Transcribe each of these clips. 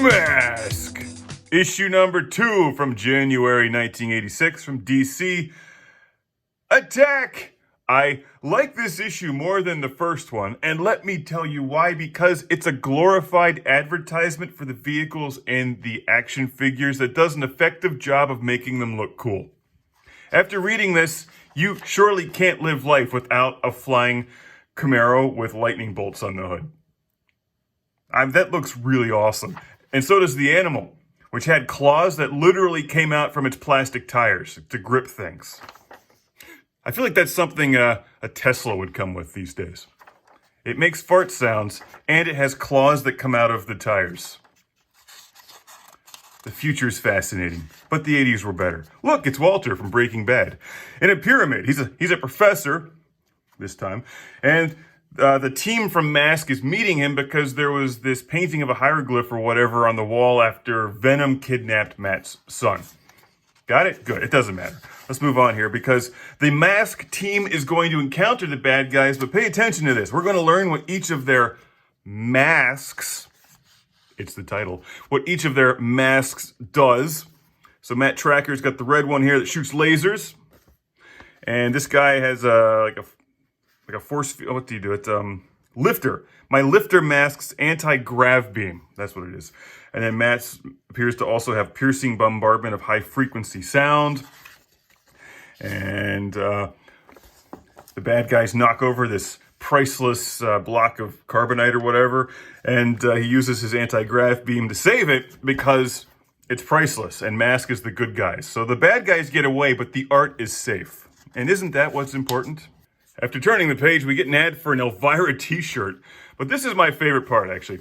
Mask! Issue number 2 from January 1986 from DC. Attack! I like this issue more than the first one, and let me tell you why. Because it's a glorified advertisement for the vehicles and the action figures that does an effective job of making them look cool. After reading this, you surely can't live life without a flying Camaro with lightning bolts on the hood. That looks really awesome. And so does the animal, which had claws that literally came out from its plastic tires to grip things. I feel like that's something a Tesla would come with these days. It makes fart sounds, and it has claws that come out of the tires. The future's fascinating, but the 80s were better. Look, it's Walter from Breaking Bad. In a pyramid, he's a professor this time, and the team from Mask is meeting him because there was this painting of a hieroglyph or whatever on the wall after Venom kidnapped Matt's son. Got it? Good. It doesn't matter. Let's move on here because the Mask team is going to encounter the bad guys, but pay attention to this. We're going to learn what each of their masks, it's the title, what each of their masks does. So Matt Trakker's got the red one here that shoots lasers. And this guy has like a force field. What do you do? It's lifter. My lifter mask's anti-grav beam. That's what it is. And then Matt appears to also have piercing bombardment of high frequency sound. And the bad guys knock over this priceless block of carbonite or whatever. And he uses his anti-grav beam to save it because it's priceless. And Mask is the good guys. So the bad guys get away, but the art is safe. And isn't that what's important? After turning the page, we get an ad for an Elvira t-shirt. But this is my favorite part, actually.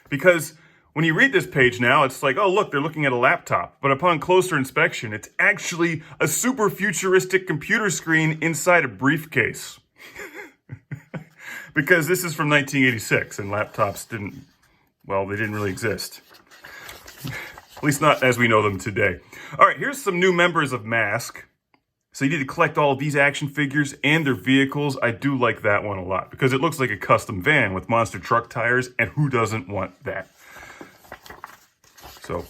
Because when you read this page now, it's like, oh, look, they're looking at a laptop. But upon closer inspection, it's actually a super futuristic computer screen inside a briefcase. Because this is from 1986, and laptops they didn't really exist. At least not as we know them today. All right, here's some new members of Mask. So you need to collect all of these action figures and their vehicles. I do like that one a lot because it looks like a custom van with monster truck tires, and who doesn't want that? So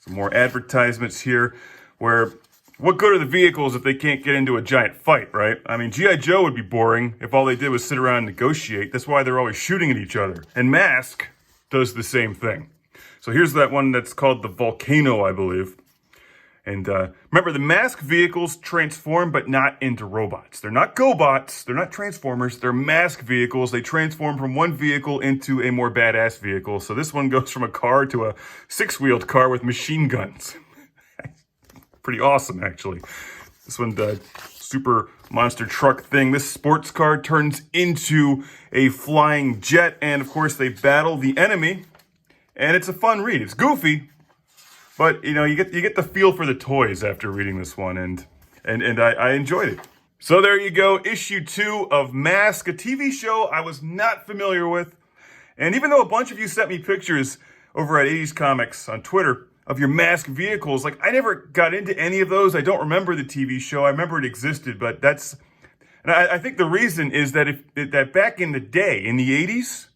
some more advertisements here where what good are the vehicles if they can't get into a giant fight, right? I mean, G.I. Joe would be boring if all they did was sit around and negotiate. That's why they're always shooting at each other. And Mask does the same thing. So here's that one that's called the Volcano, I believe. And remember, the Mask vehicles transform, but not into robots. They're not GoBots. They're not Transformers. They're Mask vehicles. They transform from one vehicle into a more badass vehicle. So this one goes from a car to a six-wheeled car with machine guns. Pretty awesome, actually. This one, the super monster truck thing. This sports car turns into a flying jet. And, of course, they battle the enemy. And it's a fun read. It's goofy. But, you know, you get the feel for the toys after reading this one, and I enjoyed it. So there you go, issue 2 of Mask, a TV show I was not familiar with. And even though a bunch of you sent me pictures over at 80s Comics on Twitter of your Mask vehicles, like, I never got into any of those. I don't remember the TV show. I remember it existed, but that's... And I think the reason is that that back in the day, in the 80s,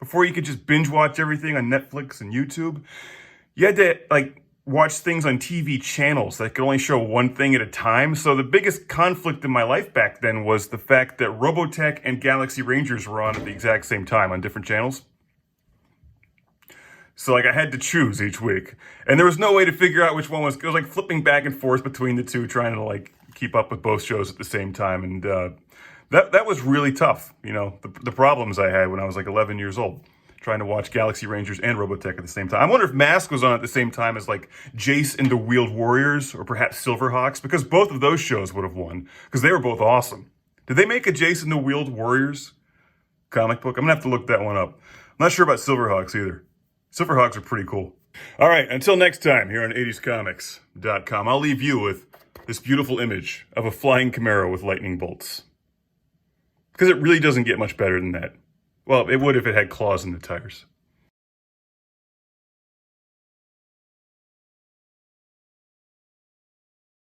before you could just binge watch everything on Netflix and YouTube, you had to, like, watch things on TV channels that could only show one thing at a time. So the biggest conflict in my life back then was the fact that Robotech and Galaxy Rangers were on at the exact same time on different channels. So, like, I had to choose each week. And there was no way to figure out which one was... It was like flipping back and forth between the two, trying to, like, keep up with both shows at the same time. And that was really tough, you know, the problems I had when I was, like, 11 years old, trying to watch Galaxy Rangers and Robotech at the same time. I wonder if Mask was on at the same time as, like, Jace and the Wheeled Warriors, or perhaps Silverhawks, because both of those shows would have won, because they were both awesome. Did they make a Jace and the Wheeled Warriors comic book? I'm going to have to look that one up. I'm not sure about Silverhawks either. Silverhawks are pretty cool. All right, until next time here on 80scomics.com, I'll leave you with this beautiful image of a flying Camaro with lightning bolts. Because it really doesn't get much better than that. Well, it would if it had claws in the tires.